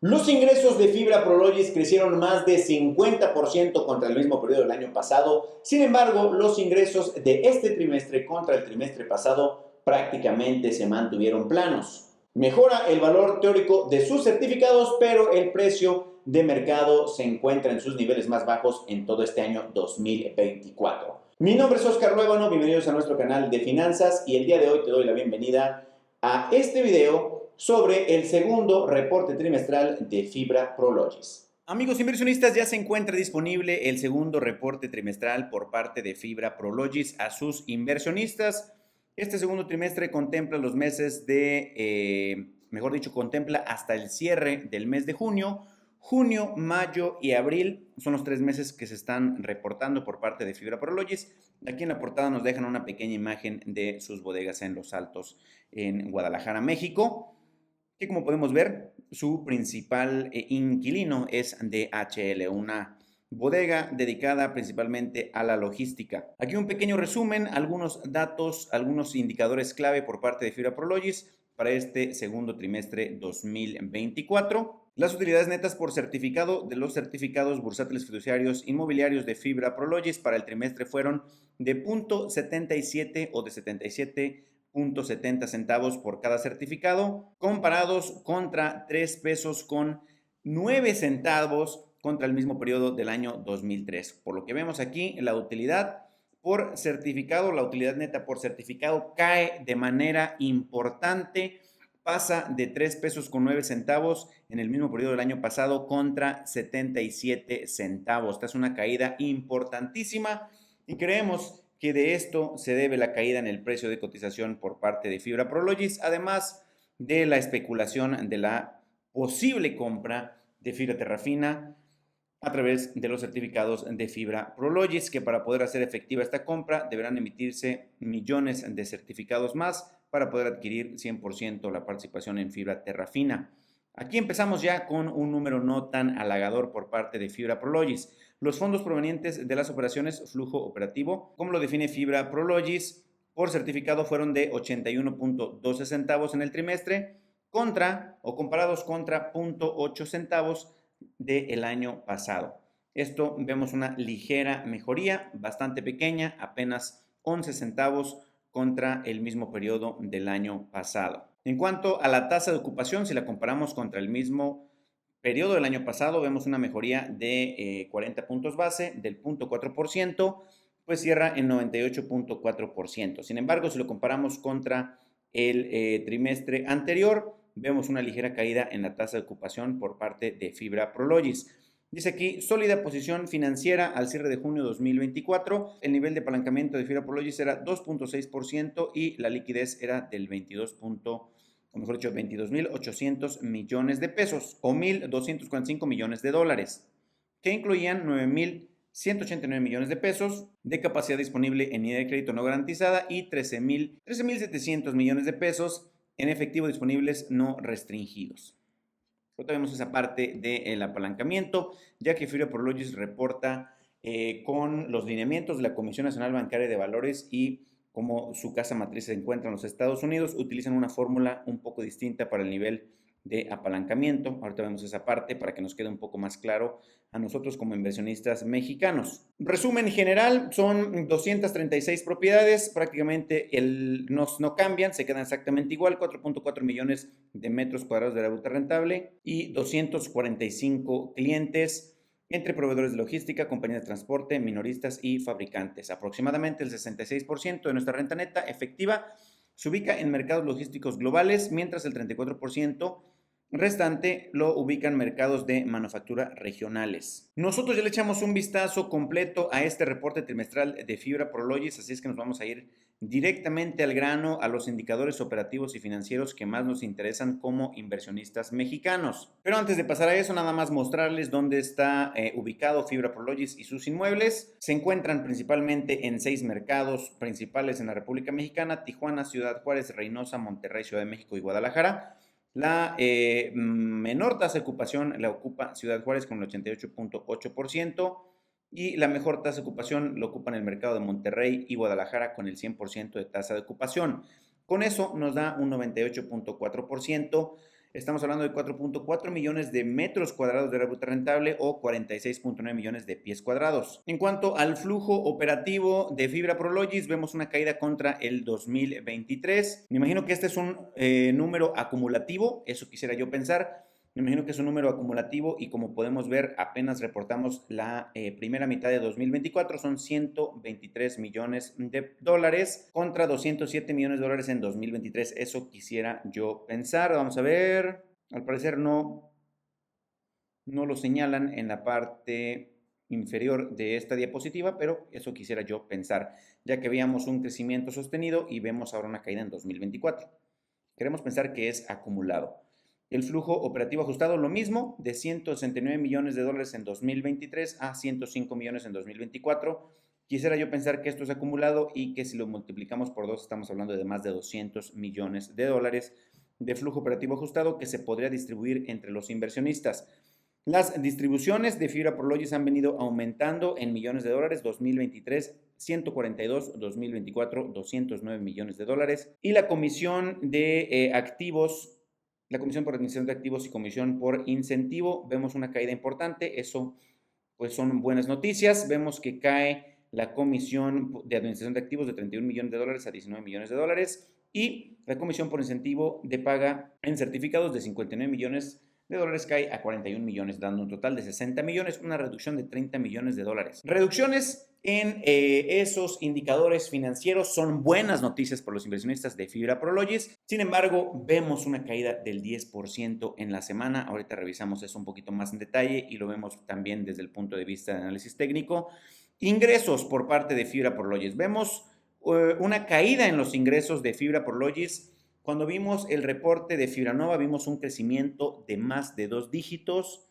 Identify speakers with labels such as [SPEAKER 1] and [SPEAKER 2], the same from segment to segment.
[SPEAKER 1] Los ingresos de Fibra Prologis crecieron más de 50% contra el mismo periodo del año pasado. Sin embargo, los ingresos de este trimestre contra el trimestre pasado prácticamente se mantuvieron planos. Mejora el valor teórico de sus certificados, pero el precio de mercado se encuentra en sus niveles más bajos en todo este año 2024. Mi nombre es Oscar Ruébano, bienvenidos a nuestro canal de finanzas y el día de hoy te doy la bienvenida a este video sobre el segundo reporte trimestral de Fibra Prologis. Amigos inversionistas, ya se encuentra disponible el segundo reporte trimestral por parte de Fibra Prologis a sus inversionistas. Este segundo trimestre contempla los meses de, mejor dicho, contempla hasta el cierre del mes de junio. Junio, mayo y abril son los 3 meses que se están reportando por parte de Fibra Prologis. Aquí en la portada nos dejan una pequeña imagen de sus bodegas en Los Altos, en Guadalajara, México, que como podemos ver, su principal inquilino es DHL, una bodega dedicada principalmente a la logística. Aquí un pequeño resumen, algunos datos, algunos indicadores clave por parte de Fibra Prologis para este segundo trimestre 2024. Las utilidades netas por certificado de los certificados bursátiles fiduciarios inmobiliarios de Fibra Prologis para el trimestre fueron de 0.77 o de 77.70 centavos por cada certificado, comparados contra 3 pesos con 9 centavos contra el mismo periodo del año 2003. Por lo que vemos aquí, la utilidad por certificado, la utilidad neta por certificado cae de manera importante, pasa de 3 pesos con 9 centavos en el mismo periodo del año pasado contra 77 centavos. Esta es una caída importantísima y creemos que de esto se debe la caída en el precio de cotización por parte de Fibra Prologis, además de la especulación de la posible compra de Fibra Terrafina a través de los certificados de Fibra Prologis, que para poder hacer efectiva esta compra deberán emitirse millones de certificados más para poder adquirir 100% la participación en Fibra Terrafina. Aquí empezamos ya con un número no tan halagador por parte de Fibra Prologis. Los fondos provenientes de las operaciones flujo operativo, como lo define Fibra Prologis, por certificado fueron de 81.12 centavos en el trimestre contra o comparados contra 0.8 centavos del año pasado. Esto vemos una ligera mejoría, bastante pequeña, apenas 11 centavos contra el mismo periodo del año pasado. En cuanto a la tasa de ocupación, si la comparamos contra el mismo periodo del año pasado, vemos una mejoría de 40 puntos base, del 0.4%, pues cierra en 98.4%. Sin embargo, si lo comparamos contra el trimestre anterior, vemos una ligera caída en la tasa de ocupación por parte de Fibra Prologis. Dice aquí, sólida posición financiera al cierre de junio 2024. El nivel de apalancamiento de Fibra Prologis era 2.6% y la liquidez era del 22.800 millones de pesos o 1.245 millones de dólares, que incluían 9.189 millones de pesos de capacidad disponible en línea de crédito no garantizada y 13.700 millones de pesos en efectivo disponibles no restringidos. Ahorita vemos esa parte del apalancamiento, ya que Fibra Prologis reporta con los lineamientos de la Comisión Nacional Bancaria de Valores y como su casa matriz se encuentra en los Estados Unidos, utilizan una fórmula un poco distinta para el nivel de apalancamiento. Ahorita vemos esa parte para que nos quede un poco más claro a nosotros como inversionistas mexicanos. Resumen general, son 236 propiedades, prácticamente no cambian, se quedan exactamente igual, 4.4 millones de metros cuadrados de la ruta rentable y 245 clientes entre proveedores de logística, compañías de transporte, minoristas y fabricantes. Aproximadamente el 66% de nuestra renta neta efectiva se ubica en mercados logísticos globales, mientras el 34% restante lo ubican mercados de manufactura regionales. Nosotros ya le echamos un vistazo completo a este reporte trimestral de Fibra Prologis, así es que nos vamos a ir directamente al grano, a los indicadores operativos y financieros que más nos interesan como inversionistas mexicanos. Pero antes de pasar a eso, nada más mostrarles dónde está ubicado Fibra Prologis y sus inmuebles. Se encuentran principalmente en 6 mercados principales en la República Mexicana: Tijuana, Ciudad Juárez, Reynosa, Monterrey, Ciudad de México y Guadalajara. La menor tasa de ocupación la ocupa Ciudad Juárez con el 88.8% y la mejor tasa de ocupación lo ocupan el mercado de Monterrey y Guadalajara con el 100% de tasa de ocupación. Con eso nos da un 98.4%. estamos hablando de 4.4 millones de metros cuadrados de ruta rentable o 46.9 millones de pies cuadrados. En cuanto al flujo operativo de Fibra Prologis, vemos una caída contra el 2023. Me imagino que este es un número acumulativo, eso quisiera yo pensar. Me imagino que es un número acumulativo y como podemos ver, apenas reportamos la primera mitad de 2024, son 123 millones de dólares contra 207 millones de dólares en 2023. Eso quisiera yo pensar. Vamos a ver. Al parecer no lo señalan en la parte inferior de esta diapositiva, pero eso quisiera yo pensar, ya que veíamos un crecimiento sostenido y vemos ahora una caída en 2024. Queremos pensar que es acumulado. El flujo operativo ajustado, lo mismo, de 169 millones de dólares en 2023 a 105 millones en 2024. Quisiera yo pensar que esto es acumulado y que si lo multiplicamos por 2 estamos hablando de más de 200 millones de dólares de flujo operativo ajustado que se podría distribuir entre los inversionistas. Las distribuciones de Fibra Prologis han venido aumentando en millones de dólares. 2023, 142, 2024, 209 millones de dólares. Y la comisión de activos, la comisión por admisión de activos y comisión por incentivo, vemos una caída importante. Eso pues son buenas noticias. Vemos que cae la comisión de administración de activos de 31 millones de dólares a 19 millones de dólares y la comisión por incentivo de paga en certificados de 59 millones de dólares cae a 41 millones, dando un total de 60 millones, una reducción de 30 millones de dólares. Reducciones en esos indicadores financieros son buenas noticias para los inversionistas de Fibra Prologis. Sin embargo, vemos una caída del 10% en la semana. Ahorita revisamos eso un poquito más en detalle y lo vemos también desde el punto de vista de análisis técnico. Ingresos por parte de Fibra Prologis. Vemos una caída en los ingresos de Fibra Prologis. Cuando vimos el reporte de Fibranova, vimos un crecimiento de más de 2 dígitos,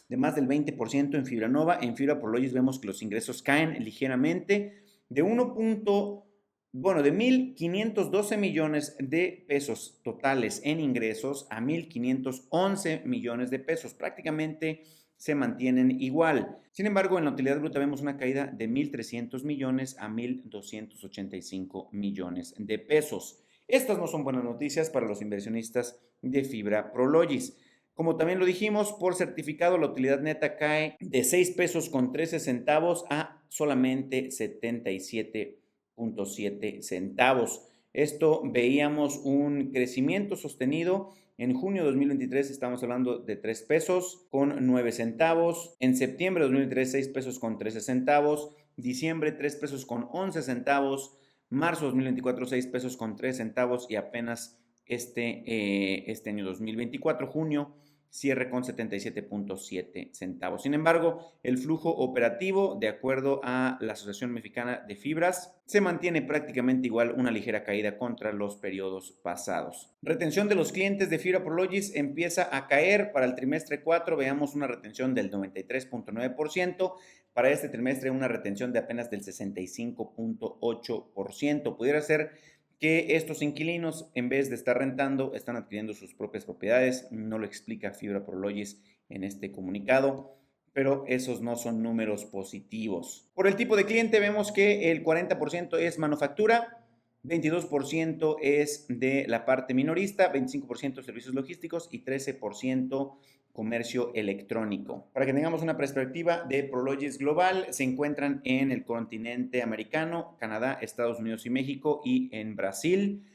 [SPEAKER 1] de más del 20% en Fibranova. En Fibra Prologis vemos que los ingresos caen ligeramente de 1.512 millones de pesos totales en ingresos a 1.511 millones de pesos. Prácticamente se mantienen igual. Sin embargo, en la utilidad bruta vemos una caída de 1.300 millones a 1.285 millones de pesos. Estas no son buenas noticias para los inversionistas de Fibra Prologis. Como también lo dijimos, por certificado la utilidad neta cae de 6 pesos con 13 centavos a solamente 77.7 centavos. Esto veíamos un crecimiento sostenido. En junio de 2023 estamos hablando de 3 pesos con 9 centavos. En septiembre de 2023 6 pesos con 13 centavos. Diciembre 3 pesos con 11 centavos. Marzo 2024, 6 pesos con 3 centavos y apenas este año 2024, junio, cierre con 77.7 centavos. Sin embargo, el flujo operativo, de acuerdo a la Asociación Mexicana de Fibras, se mantiene prácticamente igual, una ligera caída contra los periodos pasados. Retención de los clientes de Fibra Prologis empieza a caer. Para el trimestre 4 veamos una retención del 93.9%. Para este trimestre una retención de apenas del 65.8%. Pudiera ser que estos inquilinos, en vez de estar rentando, están adquiriendo sus propias propiedades. No lo explica Fibra Prologis en este comunicado, pero esos no son números positivos. Por el tipo de cliente vemos que el 40% es manufactura, 22% es de la parte minorista, 25% servicios logísticos y 13% comercio electrónico. Para que tengamos una perspectiva de Prologis global, se encuentran en el continente americano, Canadá, Estados Unidos y México, y en Brasil.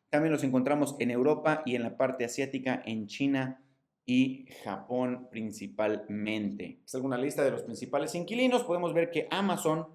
[SPEAKER 1] También los encontramos en Europa y en la parte asiática, en China y Japón principalmente. Es alguna lista de los principales inquilinos. Podemos ver que Amazon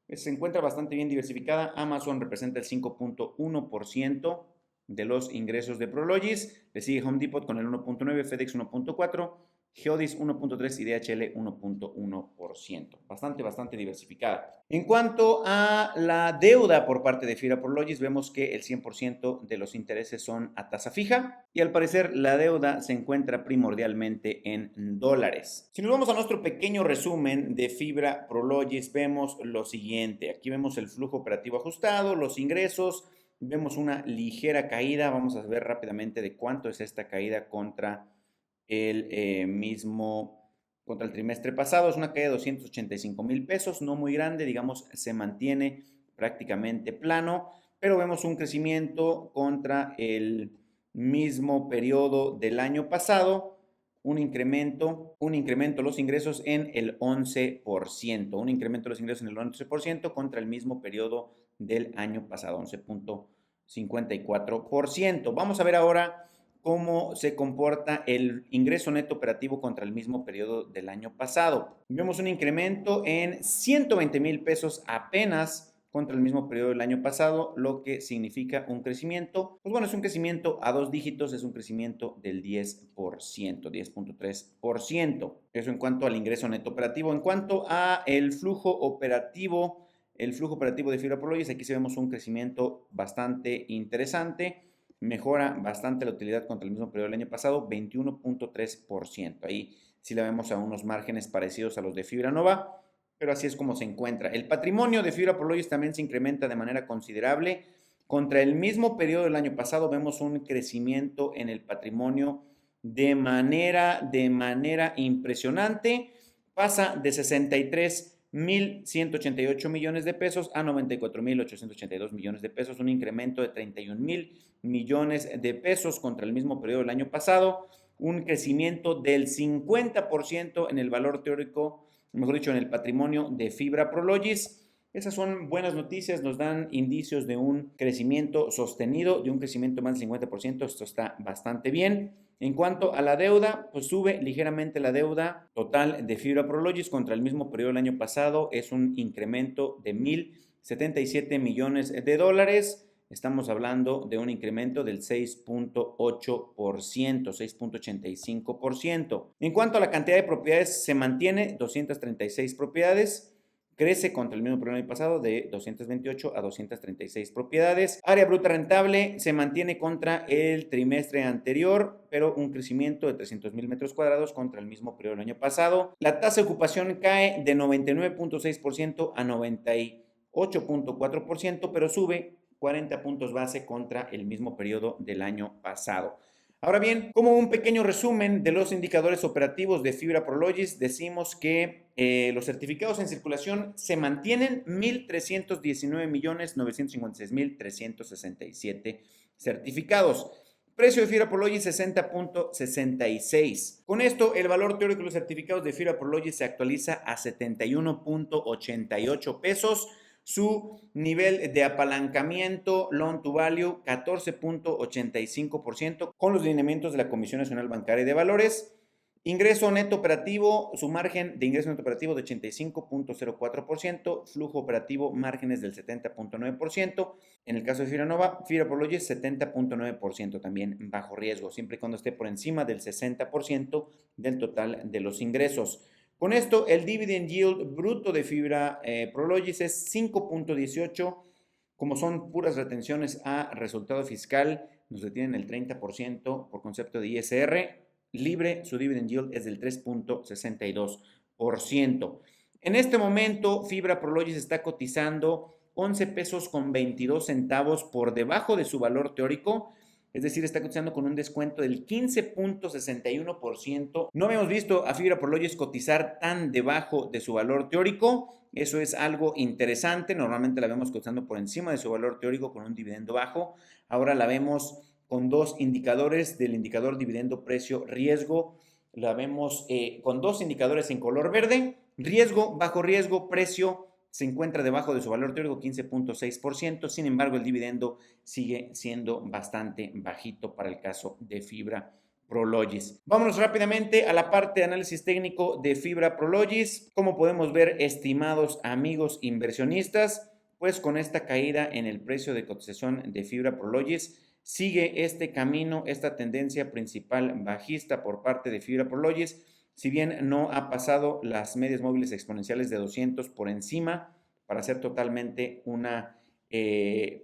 [SPEAKER 1] se encuentra bastante bien diversificada. Amazon representa el 5.1% de los ingresos de Prologis. Le sigue Home Depot con el 1.9%, FedEx 1.4%, Geodis 1.3% y DHL 1.1%. Bastante diversificada. En cuanto a la deuda por parte de Fibra Prologis, vemos que el 100% de los intereses son a tasa fija y al parecer la deuda se encuentra primordialmente en dólares. Si nos vamos a nuestro pequeño resumen de Fibra Prologis, vemos lo siguiente. Aquí vemos el flujo operativo ajustado, los ingresos. Vemos una ligera caída. Vamos a ver rápidamente de cuánto es esta caída contra el trimestre pasado. Es una caída de 285 mil pesos, no muy grande, digamos, se mantiene prácticamente plano, pero vemos un crecimiento contra el mismo periodo del año pasado, un incremento de los ingresos en el 11%, un incremento de los ingresos en el 11% contra el mismo periodo del año pasado, 11.54%. Vamos a ver ahora cómo se comporta el ingreso neto operativo contra el mismo periodo del año pasado. Vemos un incremento en 120,000 pesos apenas contra el mismo periodo del año pasado, lo que significa un crecimiento, pues bueno, es un crecimiento a dos dígitos, es un crecimiento del 10%, 10.3%. Eso en cuanto al ingreso neto operativo. En cuanto a el flujo operativo de Fibra Prologis, aquí sí vemos un crecimiento bastante interesante, mejora bastante la utilidad contra el mismo periodo del año pasado, 21.3%. Ahí sí la vemos a unos márgenes parecidos a los de Fibra Nova, pero así es como se encuentra. El patrimonio de Fibra Prologis también se incrementa de manera considerable. Contra el mismo periodo del año pasado vemos un crecimiento en el patrimonio de manera impresionante. Pasa de 63,188 millones de pesos a 94,882 millones de pesos, un incremento de 31,000 millones de pesos contra el mismo periodo del año pasado, un crecimiento del 50% en el valor teórico, mejor dicho, en el patrimonio de Fibra Prologis. Esas son buenas noticias, nos dan indicios de un crecimiento sostenido, de un crecimiento más del 50%, esto está bastante bien. En cuanto a la deuda, pues sube ligeramente la deuda total de Fibra Prologis contra el mismo periodo del año pasado, es un incremento de 1,077 millones de dólares. Estamos hablando de un incremento del 6.8%, 6.85%. En cuanto a la cantidad de propiedades, se mantiene 236 propiedades. Crece contra el mismo periodo del año pasado de 228 a 236 propiedades. Área bruta rentable se mantiene contra el trimestre anterior, pero un crecimiento de 300,000 metros cuadrados contra el mismo periodo del año pasado. La tasa de ocupación cae de 99.6% a 98.4%, pero sube 40 puntos base contra el mismo periodo del año pasado. Ahora bien, como un pequeño resumen de los indicadores operativos de Fibra Prologis, decimos que los certificados en circulación se mantienen 1,319,956,367 certificados. Precio de Fibra Prologis 60.66. Con esto, el valor teórico de los certificados de Fibra Prologis se actualiza a 71.88 pesos. Su nivel de apalancamiento loan to value 14.85% con los lineamientos de la Comisión Nacional Bancaria y de Valores. Ingreso neto operativo, su margen de ingreso neto operativo de 85.04%, flujo operativo márgenes del 70.9%. En el caso de Fibra Prologis 70.9% también bajo riesgo, siempre y cuando esté por encima del 60% del total de los ingresos. Con esto, el dividend yield bruto de Fibra Prologis es 5.18. Como son puras retenciones a resultado fiscal, nos retienen el 30% por concepto de ISR. Libre, su dividend yield es del 3.62%. En este momento, Fibra Prologis está cotizando 11 pesos con 22 centavos por debajo de su valor teórico. Es decir, está cotizando con un descuento del 15.61%. No habíamos visto a Fibra Prologis cotizar tan debajo de su valor teórico. Eso es algo interesante. Normalmente la vemos cotizando por encima de su valor teórico con un dividendo bajo. Ahora la vemos con dos indicadores del indicador dividendo precio riesgo. La vemos con dos indicadores en color verde. Riesgo, bajo riesgo, precio se encuentra debajo de su valor teórico, 15.6%. Sin embargo, el dividendo sigue siendo bastante bajito para el caso de Fibra Prologis. Vámonos rápidamente a la parte de análisis técnico de Fibra Prologis. Como podemos ver, estimados amigos inversionistas, pues con esta caída en el precio de cotización de Fibra Prologis, sigue este camino, esta tendencia principal bajista por parte de Fibra Prologis. Si bien no ha pasado las medias móviles exponenciales de 200 por encima para hacer totalmente una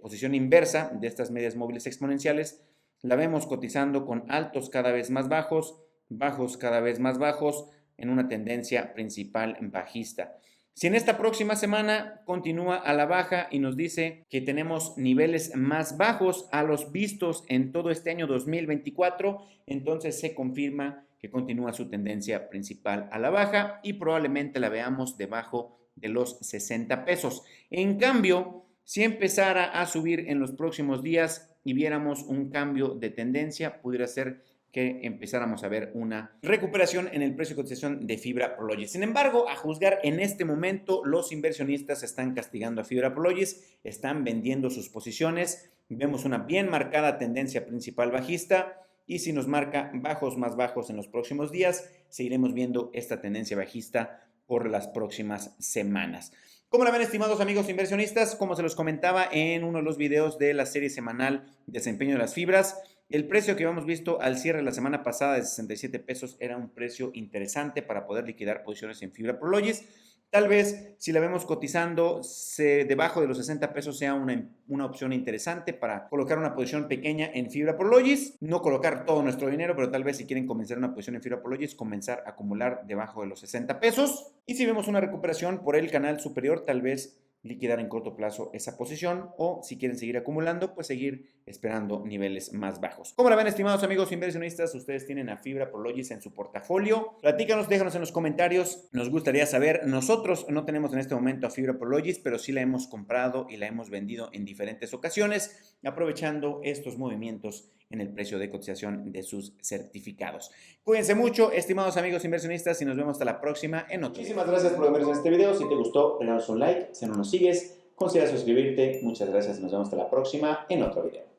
[SPEAKER 1] posición inversa de estas medias móviles exponenciales, la vemos cotizando con altos cada vez más bajos, bajos cada vez más bajos, en una tendencia principal bajista. Si en esta próxima semana continúa a la baja y nos dice que tenemos niveles más bajos a los vistos en todo este año 2024, entonces se confirma que continúa su tendencia principal a la baja y probablemente la veamos debajo de los 60 pesos. En cambio, si empezara a subir en los próximos días, y viéramos un cambio de tendencia, pudiera ser que empezáramos a ver una recuperación en el precio de cotización de Fibra Prologis. Sin embargo, a juzgar en este momento, los inversionistas están castigando a Fibra Prologis, están vendiendo sus posiciones, vemos una bien marcada tendencia principal bajista y si nos marca bajos más bajos en los próximos días, seguiremos viendo esta tendencia bajista por las próximas semanas. ¿Cómo la ven, estimados amigos inversionistas? Como se los comentaba en uno de los videos de la serie semanal Desempeño de las Fibras, el precio que habíamos visto al cierre la semana pasada de 67 pesos era un precio interesante para poder liquidar posiciones en Fibra Prologis. Tal vez si la vemos cotizando debajo de los 60 pesos sea una opción interesante para colocar una posición pequeña en Fibra Prologis. No colocar todo nuestro dinero, pero tal vez si quieren comenzar una posición en Fibra Prologis, comenzar a acumular debajo de los 60 pesos. Y si vemos una recuperación por el canal superior, tal vez liquidar en corto plazo esa posición o si quieren seguir acumulando, pues seguir esperando niveles más bajos. ¿Cómo la ven, estimados amigos inversionistas? ¿Ustedes tienen a Fibra Prologis en su portafolio? Platícanos, déjanos en los comentarios. Nos gustaría saber. Nosotros no tenemos en este momento a Fibra Prologis, pero sí la hemos comprado y la hemos vendido en diferentes ocasiones, aprovechando estos movimientos en el precio de cotización de sus certificados. Cuídense mucho, estimados amigos inversionistas, y nos vemos hasta la próxima en otro. Muchísimas gracias por vernos en este video. Si te gustó, regálanos un like. Si no nos sigues, considera suscribirte. Muchas gracias y nos vemos hasta la próxima en otro video.